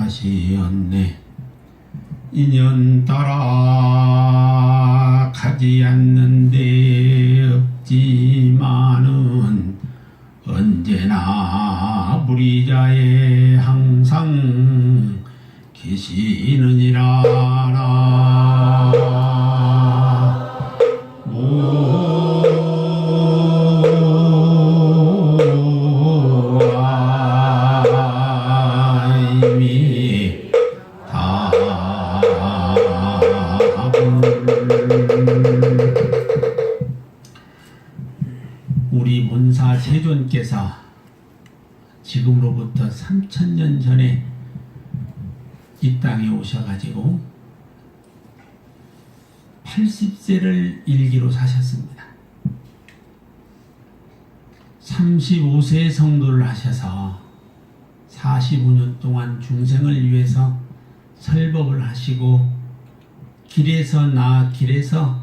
다시었네. 인연 따라 가지 않는데 없지만은 언제나 무리자에 항상 계시느니라. 우리 문사 세존께서 지금으로부터 3000년 전에 이 땅에 오셔가지고 80세를 일기로 사셨습니다. 35세 성도를 하셔서 45년 동안 중생을 위해서 설법을 하시고 길에서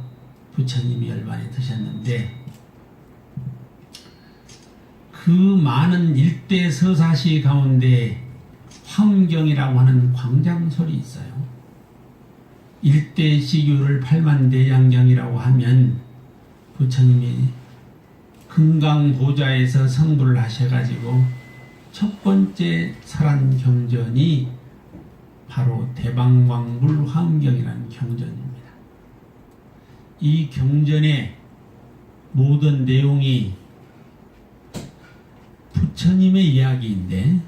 부처님이 열반에 드셨는데, 그 많은 일대 서사시 가운데 화엄경이라고 하는 광장설이 있어요. 일대 시교를 팔만대장경이라고 하면 부처님이 금강보좌에서 성불을 하셔가지고 첫 번째 설한 경전이 바로 대방광불 화엄경이라는 경전입니다. 이 경전의 모든 내용이 부처님의 이야기인데,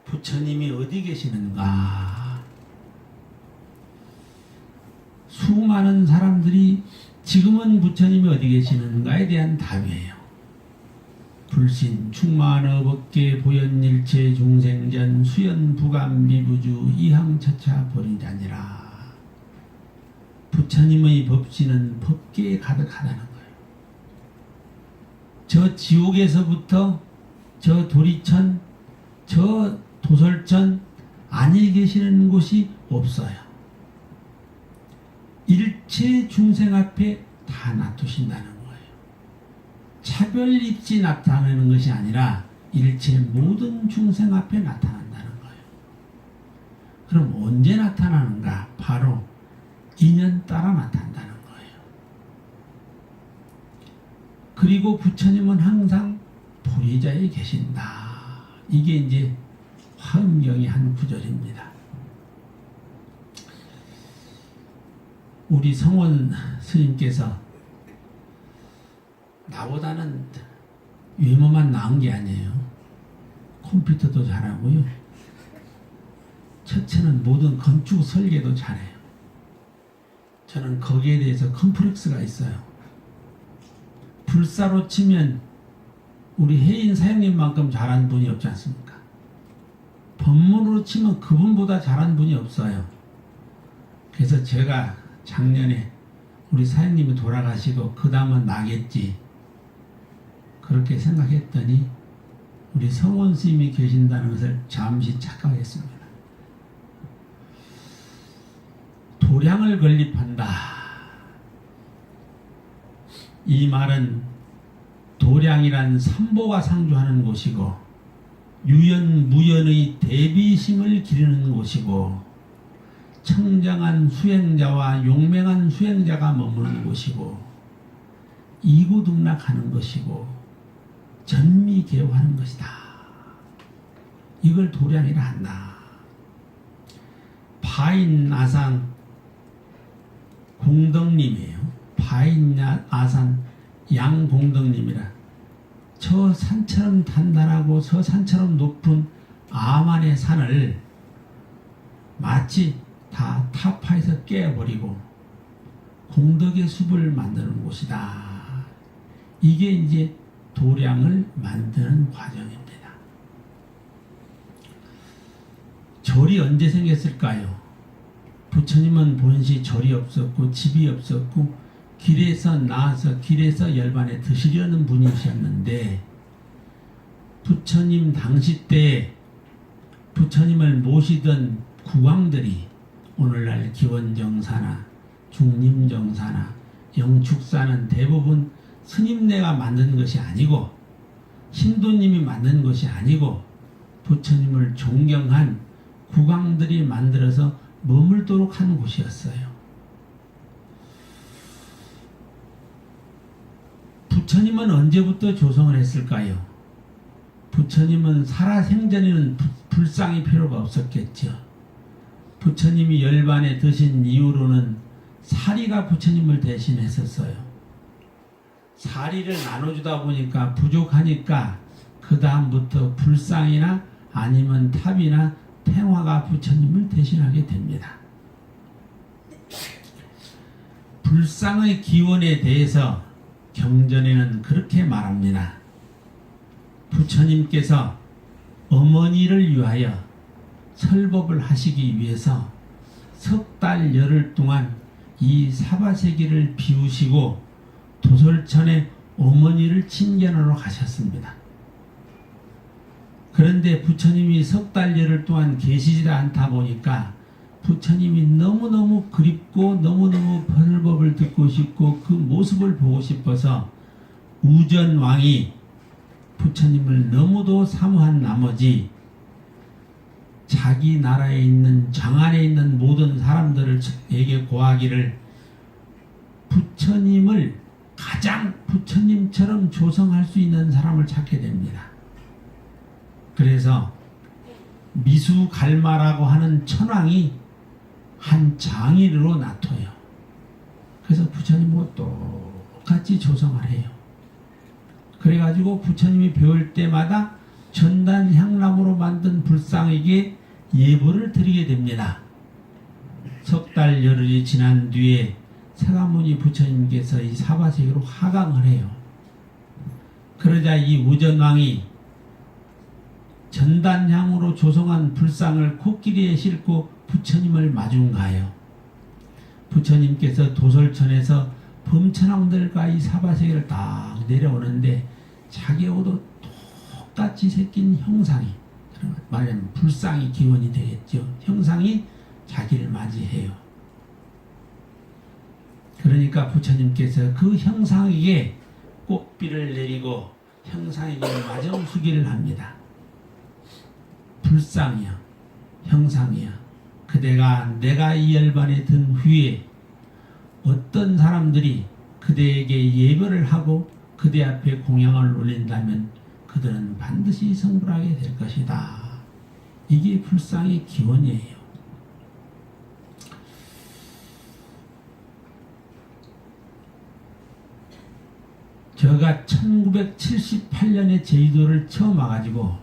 부처님이 어디 계시는가? 수많은 사람들이 지금은 부처님이 어디 계시는가에 대한 답이에요. 불신 충만어 법계 보현일체 중생전 수연 부감 미부주 이항처차 버리자니라. 부처님의 법신은 법계에 가득하다는 거예요. 저 지옥에서부터 저 도리천, 저 도설천 안에 계시는 곳이 없어요. 일체 중생 앞에 다 놔두신다는 거예요. 차별 입지 나타나는 것이 아니라 일체 모든 중생 앞에 나타난다는 거예요. 그럼 언제 나타나는가? 바로 인연 따라 나타난다는 거예요. 그리고 부처님은 항상 보리자에 계신다. 이게 이제 화엄경의 한 구절입니다. 우리 성원 스님께서 나보다는 외모만 나은 게 아니에요. 컴퓨터도 잘하고요. 첫째는 모든 건축 설계도 잘해요. 저는 거기에 대해서 컴플렉스가 있어요. 불사로 치면 우리 혜인 사장님만큼 잘한 분이 없지 않습니까? 법문으로 치면 그분보다 잘한 분이 없어요. 그래서 제가 작년에 우리 사장님이 돌아가시고 그 다음은 나겠지 그렇게 생각했더니 우리 성원 스님이 계신다는 것을 잠시 착각했습니다. 도량을 건립한다. 이 말은 도량이란 삼보가 상주하는 곳이고 유연 무연의 대비심을 기르는 곳이고 청정한 수행자와 용맹한 수행자가 머무는 곳이고 이구등락하는 것이고 전미개화하는 것이다. 이걸 도량이라 한다. 파인아산 공덕님이에요. 파인아산 양공덕님이라. 저 산처럼 단단하고 저 산처럼 높은 아만의 산을 마치 다 타파해서 깨버리고 공덕의 숲을 만드는 곳이다. 이게 이제 도량을 만드는 과정입니다. 절이 언제 생겼을까요? 부처님은 본시 절이 없었고 집이 없었고 길에서 나와서 길에서 열반에 드시려는 분이셨는데, 부처님 당시 때 부처님을 모시던 국왕들이 오늘날 기원정사나 중림정사나 영축사는 대부분 스님네가 만든 것이 아니고 신도님이 만든 것이 아니고 부처님을 존경한 국왕들이 만들어서 머물도록 한 곳이었어요. 부처님은 언제부터 조성을 했을까요? 부처님은 살아생전에는 불상이 필요가 없었겠죠. 부처님이 열반에 드신 이후로는 사리가 부처님을 대신했었어요. 사리를 나눠주다 보니까 부족하니까 그 다음부터 불상이나 아니면 탑이나 태화가 부처님을 대신하게 됩니다. 불상의 기원에 대해서 경전에는 그렇게 말합니다. 부처님께서 어머니를 위하여 설법을 하시기 위해서 석 달 열흘 동안 이 사바세계를 비우시고 도솔천에 어머니를 친견하러 가셨습니다. 그런데 부처님이 석 달 열흘 동안 계시지 않다 보니까 부처님이 너무너무 그립고 너무너무 설법을 듣고 싶고 그 모습을 보고 싶어서 우전왕이 부처님을 너무도 사모한 나머지 자기 나라에 있는 장안에 있는 모든 사람들에게 고하기를 부처님을 가장 부처님처럼 조성할 수 있는 사람을 찾게 됩니다. 그래서 미수갈마라고 하는 천왕이 한 장인으로 나타요. 그래서 부처님과 똑같이 조성을 해요. 그래가지고 부처님이 배울 때마다 전단향람으로 만든 불상에게 예불을 드리게 됩니다. 석 달 열흘이 지난 뒤에 세가모니 부처님께서 이 사바세계로 하강을 해요. 그러자 이 우전왕이 전단향으로 조성한 불상을 코끼리에 싣고 부처님을 마중 가요. 부처님께서 도솔천에서 범천왕들과 이 사바세계를 딱 내려오는데 자기하고도 똑같이 생긴 형상이, 말하자면 불상이 기원이 되겠죠. 형상이 자기를 맞이해요. 그러니까 부처님께서 그 형상에게 꽃비를 내리고 형상에게 마정수기를 합니다. 불상이여, 형상이여, 그대가 내가 이 열반에 든 후에 어떤 사람들이 그대에게 예별을 하고 그대 앞에 공양을 올린다면 그들은 반드시 성불하게 될 것이다. 이게 불상의 기원이에요. 제가 1978년에 제주도를 처음 와가지고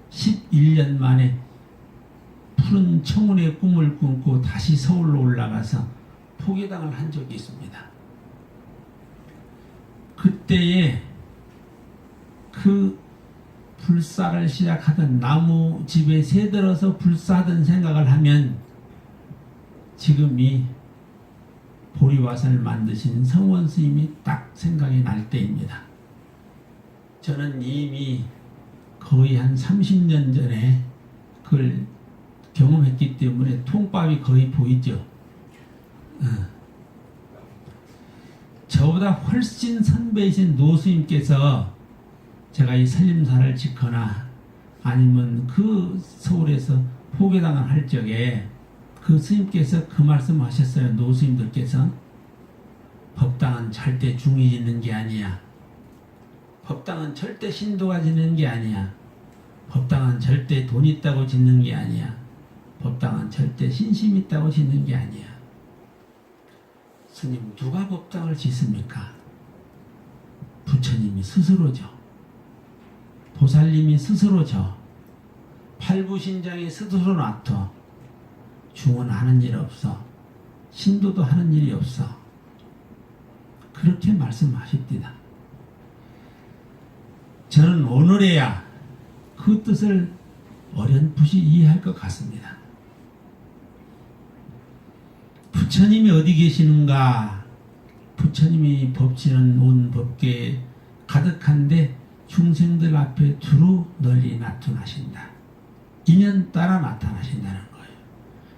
11년 만에 푸른 청운의 꿈을 꿈고 다시 서울로 올라가서 포교당을 한 적이 있습니다. 그때에 그 불사를 시작하던 나무집에 새들어서 불사하던 생각을 하면 지금 이 보리화선을 만드신 성원 스님이 딱 생각이 날 때입니다. 저는 이미 거의 한 30년 전에 그걸 경험했기 때문에 통밥이 거의 보이죠. 저보다 훨씬 선배이신 노스님께서 제가 이 설림사를 짓거나 아니면 그 서울에서 포교당을 할 적에 그 스님께서 그 말씀 하셨어요. 노스님들께서 법당은 절대 중이 짓는 게 아니야. 법당은 절대 신도가 짓는 게 아니야. 법당은 절대 돈 있다고 짓는 게 아니야. 법당은 절대 신심 있다고 짓는 게 아니야. 스님, 누가 법당을 짓습니까? 부처님이 스스로죠. 보살님이 스스로죠. 팔부신장이 스스로 놔둬. 중은 하는 일 없어. 신도도 하는 일이 없어. 그렇게 말씀하십니다. 저는 오늘에야 그 뜻을 어렴풋이 이해할 것 같습니다. 부처님이 어디 계시는가? 부처님이 법치는 온 법계에 가득한데 중생들 앞에 두루 널리 나타나신다. 인연 따라 나타나신다는 거예요.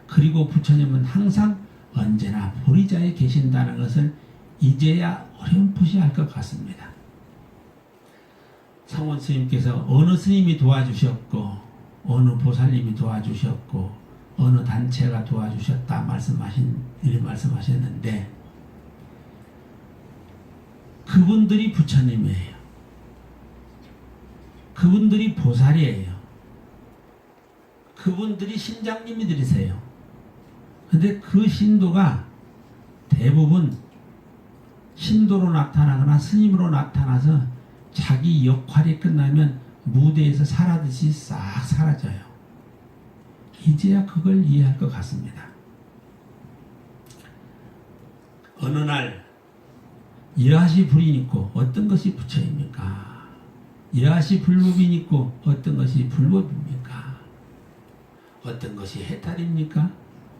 그리고 부처님은 항상 언제나 보리자에 계신다는 것을 이제야 어렴풋이 알 것 같습니다. 성원 스님께서 어느 스님이 도와주셨고 어느 보살님이 도와주셨고 어느 단체가 도와주셨다 이렇게 말씀하셨는데 그분들이 부처님이에요. 그분들이 보살이에요. 그분들이 신장님이들이세요. 근데 그 신도가 대부분 신도로 나타나거나 스님으로 나타나서 자기 역할이 끝나면 무대에서 사라듯이 싹 사라져요. 이제야 그걸 이해할 것 같습니다. 어느 날 여하시 불인 있고 어떤 것이 부처입니까? 여하시 불법인 있고 어떤 것이 불법입니까? 어떤 것이 해탈입니까?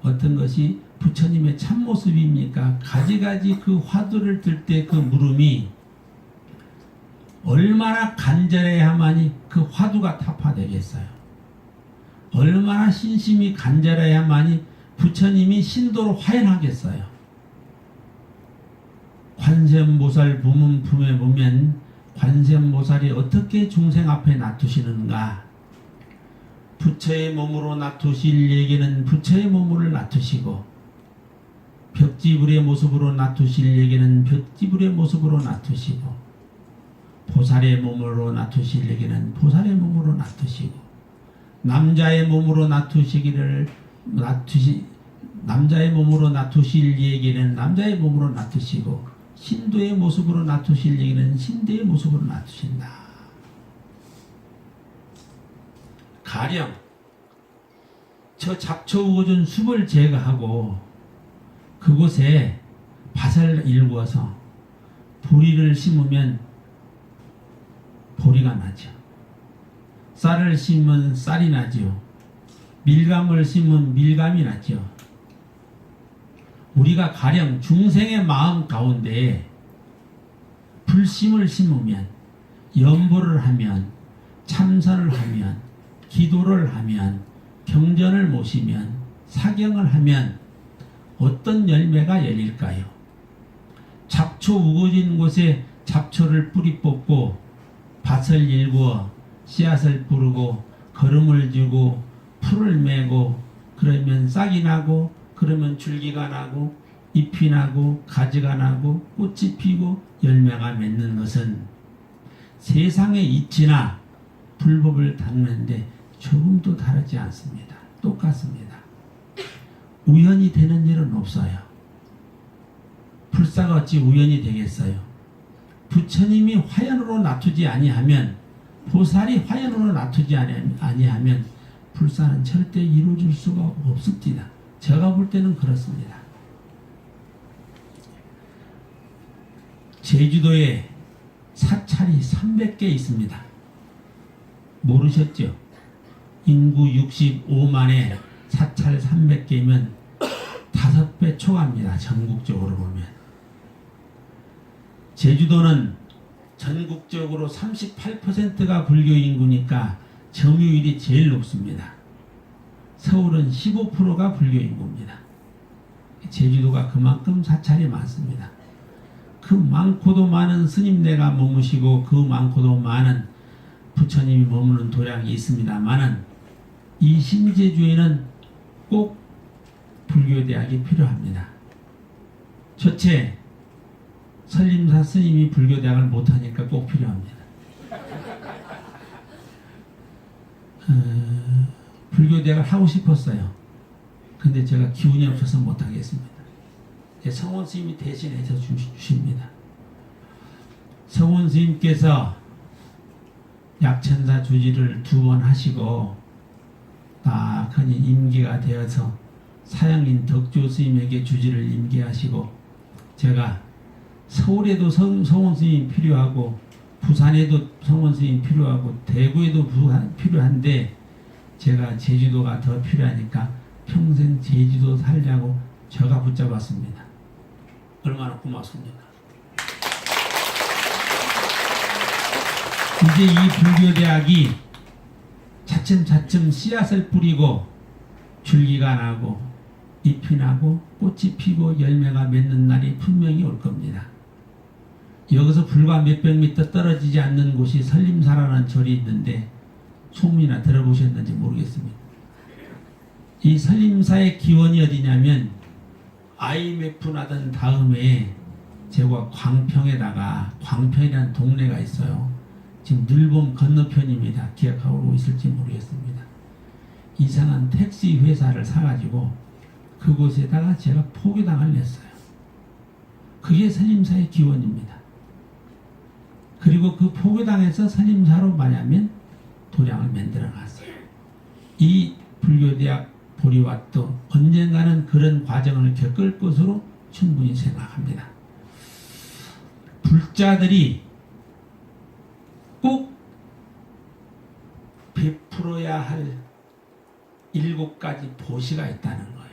어떤 것이 부처님의 참모습입니까? 가지가지 그 화두를 들 때 그 물음이 얼마나 간절해야만이 그 화두가 타파되겠어요. 얼마나 신심이 간절해야만이 부처님이 신도로 화연하겠어요. 관세음보살 부문품에 보면 관세음보살이 어떻게 중생 앞에 놔두시는가? 부처의 몸으로 놔두실 얘기는 부처의 몸을 놔두시고 벽지불의 모습으로 놔두실 얘기는 벽지불의 모습으로 놔두시고 보살의 몸으로 놔두실 얘기는 보살의 몸으로 놔두시고 남자의 몸으로 남자의 몸으로 놔두실 얘기는 남자의 몸으로 놔두시고 신도의 모습으로 놔두실 얘기는 신도의 모습으로 놔두신다. 가령 저 잡초우거진 숲을 제거하고 그곳에 밭을 일구어서 보리를 심으면 보리가 나죠. 쌀을 심으면 쌀이 나죠. 밀감을 심으면 밀감이 나죠. 우리가 가령 중생의 마음 가운데 불심을 심으면 염보를 하면 참선을 하면 기도를 하면 경전을 모시면 사경을 하면 어떤 열매가 열릴까요? 잡초 우거진 곳에 잡초를 뿌리 뽑고 밭을 일구어 씨앗을 뿌르고 거름을 주고 풀을 메고 그러면 싹이 나고 그러면 줄기가 나고 잎이 나고 가지가 나고 꽃이 피고 열매가 맺는 것은 세상의 이치나 불법을 닦는데 조금도 다르지 않습니다. 똑같습니다. 우연히 되는 일은 없어요. 불사가 어찌 우연히 되겠어요? 부처님이 화연으로 놔두지 아니하면 보살이 화연으로 놔두지 아니하면 불사는 절대 이루어질 수가 없습니다. 제가 볼 때는 그렇습니다. 제주도에 사찰이 300개 있습니다. 모르셨죠? 인구 65만에 사찰 300개면 5배 초과입니다. 전국적으로 보면. 제주도는 전국적으로 38%가 불교 인구니까 점유율이 제일 높습니다. 서울은 15%가 불교 인구입니다. 제주도가 그만큼 사찰이 많습니다. 그 많고도 많은 스님네가 머무시고 그 많고도 많은 부처님이 머무는 도량이 있습니다만은 이 신제주에는 꼭 불교대학이 필요합니다. 첫째, 설림사 스님이 불교대학을 못하니까 꼭 필요합니다. 불교대학을 하고 싶었어요. 근데 제가 기운이 없어서 못하겠습니다. 성원 스님이 대신해서 주십니다. 성원 스님께서 약천사 주지를 2번 하시고 딱 하니 임기가 되어서 사양인 덕조 스님에게 주지를 임기하시고 제가 서울에도 성원 스님이 필요하고 부산에도 성원 스님이 필요하고 대구에도 필요한데 제가 제주도가 더 필요하니까 평생 제주도 살려고 제가 붙잡았습니다. 얼마나 고맙습니까? 이제 이 불교대학이 차츰차츰 씨앗을 뿌리고 줄기가 나고 잎이 나고 꽃이 피고 열매가 맺는 날이 분명히 올 겁니다. 여기서 불과 몇백 미터 떨어지지 않는 곳이 설림사라는 절이 있는데 소문이나 들어보셨는지 모르겠습니다. 이 설림사의 기원이 어디냐면 IMF 나던 다음에 제가 광평이라는 동네가 있어요. 지금 늘봄 건너편입니다. 기억하고 있을지 모르겠습니다. 이상한 택시 회사를 사가지고 그곳에다가 제가 포교당을 냈어요. 그게 설림사의 기원입니다. 그리고 그 포교당에서 설림사로 말하면 도량을 만들어 놨어요. 이 불교대학 보리와도 언젠가는 그런 과정을 겪을 것으로 충분히 생각합니다. 불자들이 꼭 베풀어야 할 7가지 보시가 있다는 거예요.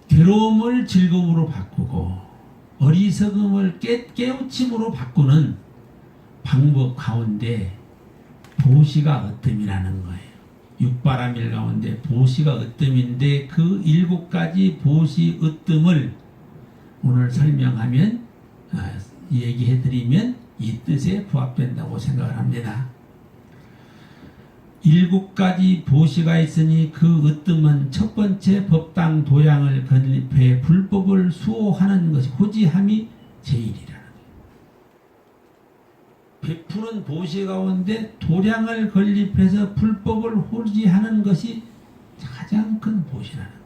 괴로움을 즐거움으로 바꾸고 어리석음을 깨우침으로 바꾸는 방법 가운데 보시가 으뜸이라는 거예요. 육바라밀 가운데 보시가 으뜸인데 그 7가지 보시 으뜸을 오늘 설명하면 얘기해드리면 이 뜻에 부합된다고 생각을 합니다. 7가지 보시가 있으니 그 으뜸은 첫 번째 법당 도량을 건립해 불법을 수호하는 것이 호지함이 제일이라는 거예요. 베푸는 보시 가운데 도량을 건립해서 불법을 호지하는 것이 가장 큰 보시라는 거예요.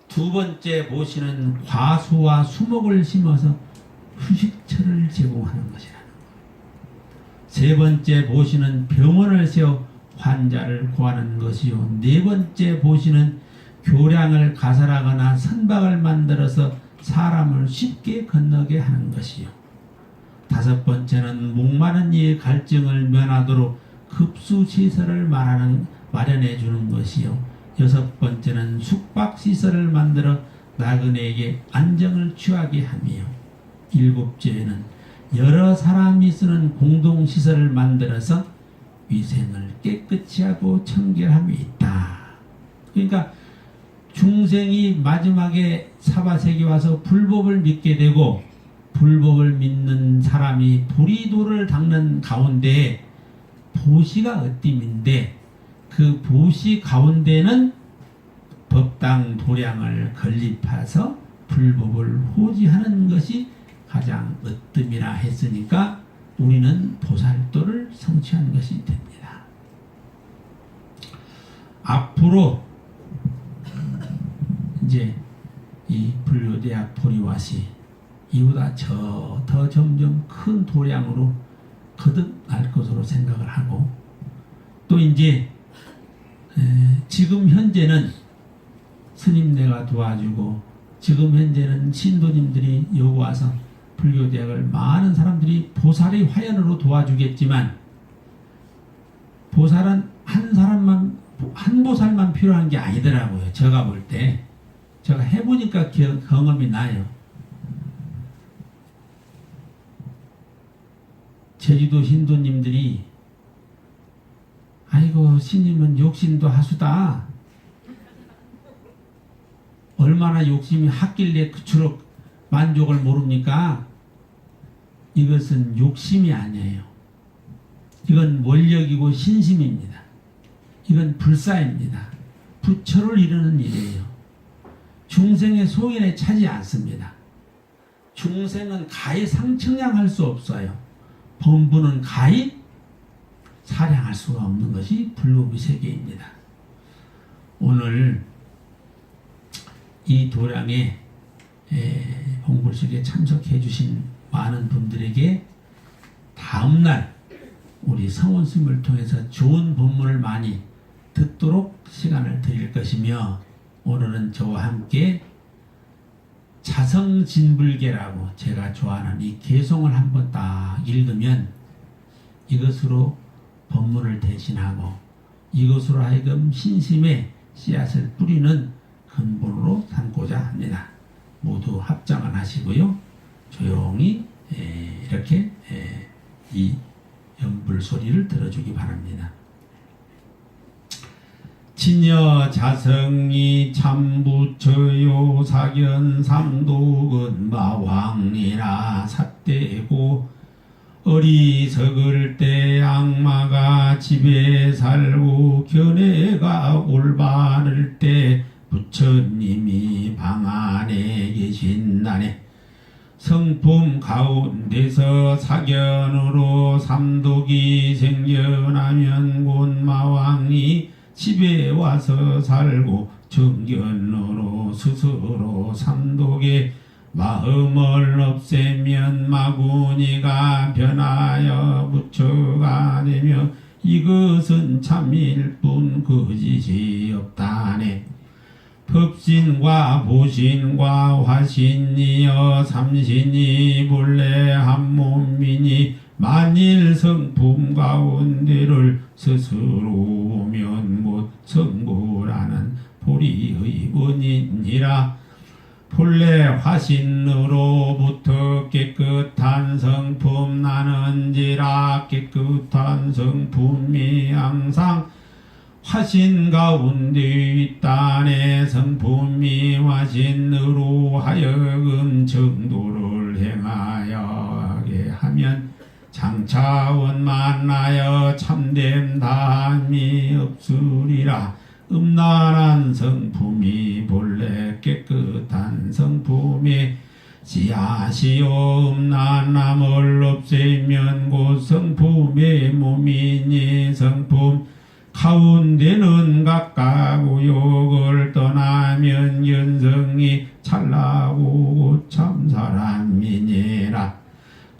두 번째 보시는 과수와 수목을 심어서 휴식처를 제공하는 것이라는 거예요. 세 번째 보시는 병원을 세워 환자를 구하는 것이요. 네 번째 보시는 교량을 가설하거나 선박을 만들어서 사람을 쉽게 건너게 하는 것이요. 다섯 번째는 목마른 이의 갈증을 면하도록 급수시설을 마련해 주는 것이요. 여섯 번째는 숙박시설을 만들어 나그네에게 안정을 취하게 하며, 일곱째는 여러 사람이 쓰는 공동시설을 만들어서 위생을 깨끗이 하고 청결함이 있다. 그러니까 중생이 마지막에 사바세계 와서 불법을 믿게 되고 불법을 믿는 사람이 불의도를 닦는 가운데 보시가 으뜸인데 그 보시 가운데는 법당 도량을 건립해서 불법을 호지하는 것이 가장 으뜸이라 했으니까 우리는 보살도를 성취한 것이 됩니다. 앞으로 이제 이 불교대학 보리와시 이보다 더 점점 큰 도량으로 거듭날 것으로 생각을 하고, 또 이제 지금 현재는 스님네가 도와주고 지금 현재는 신도님들이 여기 와서 불교대학을 많은 사람들이 보살의 화연으로 도와주겠지만, 보살은 한 보살만 필요한 게 아니더라고요. 제가 볼 때. 제가 해보니까 경험이 나요. 제주도 신도님들이 아이고 스님은 욕심도 하수다. 얼마나 욕심이 has길래 그처럼 만족을 모릅니까? 이것은 욕심이 아니에요. 이건 원력이고 신심입니다. 이건 불사입니다. 부처를 이루는 일이에요. 중생의 소견에 차지 않습니다. 중생은 가히 상청량할 수 없어요. 범부는 가히 사량할 수가 없는 것이 불법의 세계입니다. 오늘 이 도량에 봉불식에 참석해 주신 많은 분들에게 다음날 우리 성원스님을 통해서 좋은 법문을 많이 듣도록 시간을 드릴 것이며, 오늘은 저와 함께 자성진불계라고 제가 좋아하는 이 개송을 한번 딱 읽으면 이것으로 법문을 대신하고 이것으로 하여금 신심의 씨앗을 뿌리는 근본으로 삼고자 합니다. 모두 합장을 하시고요. 조용히 이렇게 이 연불 소리를 들어주기 바랍니다. 진여 자성이 참부처요 사견 삼독은 마왕이라 삿대고 어리석을 때 악마 집에 살고 견해가 올바를 때 부처님이 방 안에 계신다네. 성품 가운데서 사견으로 삼독이 생겨나면 곧 마왕이 집에 와서 살고 정견으로 스스로 삼독의 마음을 없애면 마구니가 변하여 부처가 되며 이것은 참일 뿐 거짓이 없다네. 법신과 보신과 화신이여 삼신이 본래 한 몸이니 만일 성품 가운데를 스스로 보면 곧 성불하는 보리의 원인이라. 본래 화신으로부터 깨끗한 성품 나는지라. 깨끗한 성품이 항상 화신 가운데 있다네. 성품이 화신으로 하여금 정도를 행하여게 하면 장차원 만나여 참됨 다함이 없으리라. 음란한 성품이 본래 깨끗한 성품이 씨앗이요 음란함을 없애면 곧 성품의 몸이니 성품 가운데는 각각 우욕을 떠나면 연성이 찰나고 참사람이니라.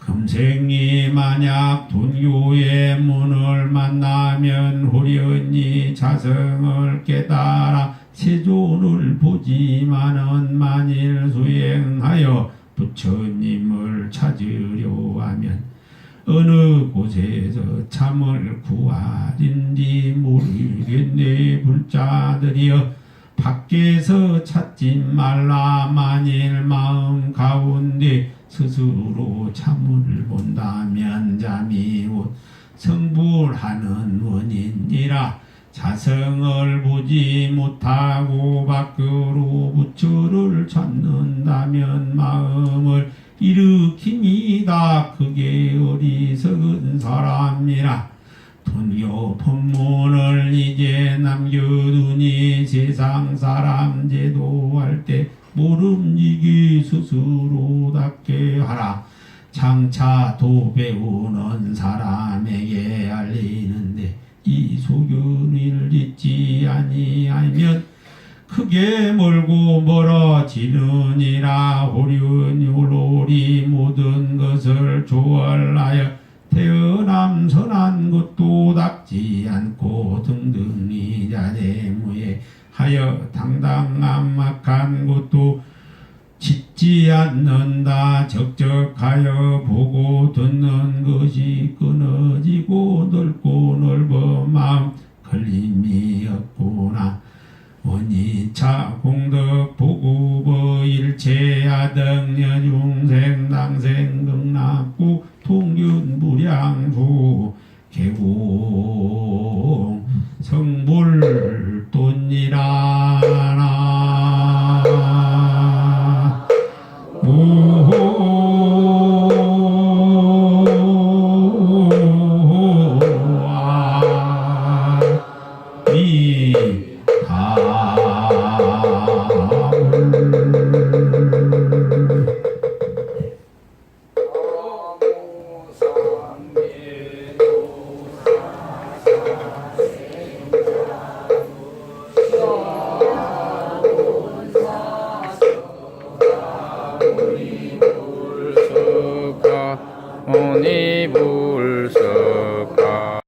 금생이 만약 돈교의 문을 만나면 호련히 자성을 깨달아 세존을 보지만은 만일 수행하여 부처님을 찾으려 하면 어느 곳에서 참을 구하린지 모르겠네. 불자들이여 밖에서 찾지 말라. 만일 마음 가운데 스스로 참을 본다면 잠이 곧 성불하는 원인이라. 자성을 보지 못하고 밖으로 부처를 찾는다면 마음을 일으킴이다. 그게 어리석은 사람이라. 돈교 법문을 이제 남겨두니 세상 사람 제도할 때 모름지기 스스로 닦게 하라. 장차 도 배우는 사람에게 알리는데 이 소견을 잊지 아니하면 크게 멀고 멀어지느니라. 호륜 홀로리 모든 것을 조월하여 태어남 선한 것도 닦지 않고 등등이 자재무에 하여 당당한 막한 것도 짓지 않는다. 적적하여 보고 듣는 것이 끊어지고 넓고 넓어 마음 걸림이 없구나. 원이차 공덕 보구버 일체야등여 중생 당생 극락구 통균 무량수 개공 성불돈이라나. 오니불서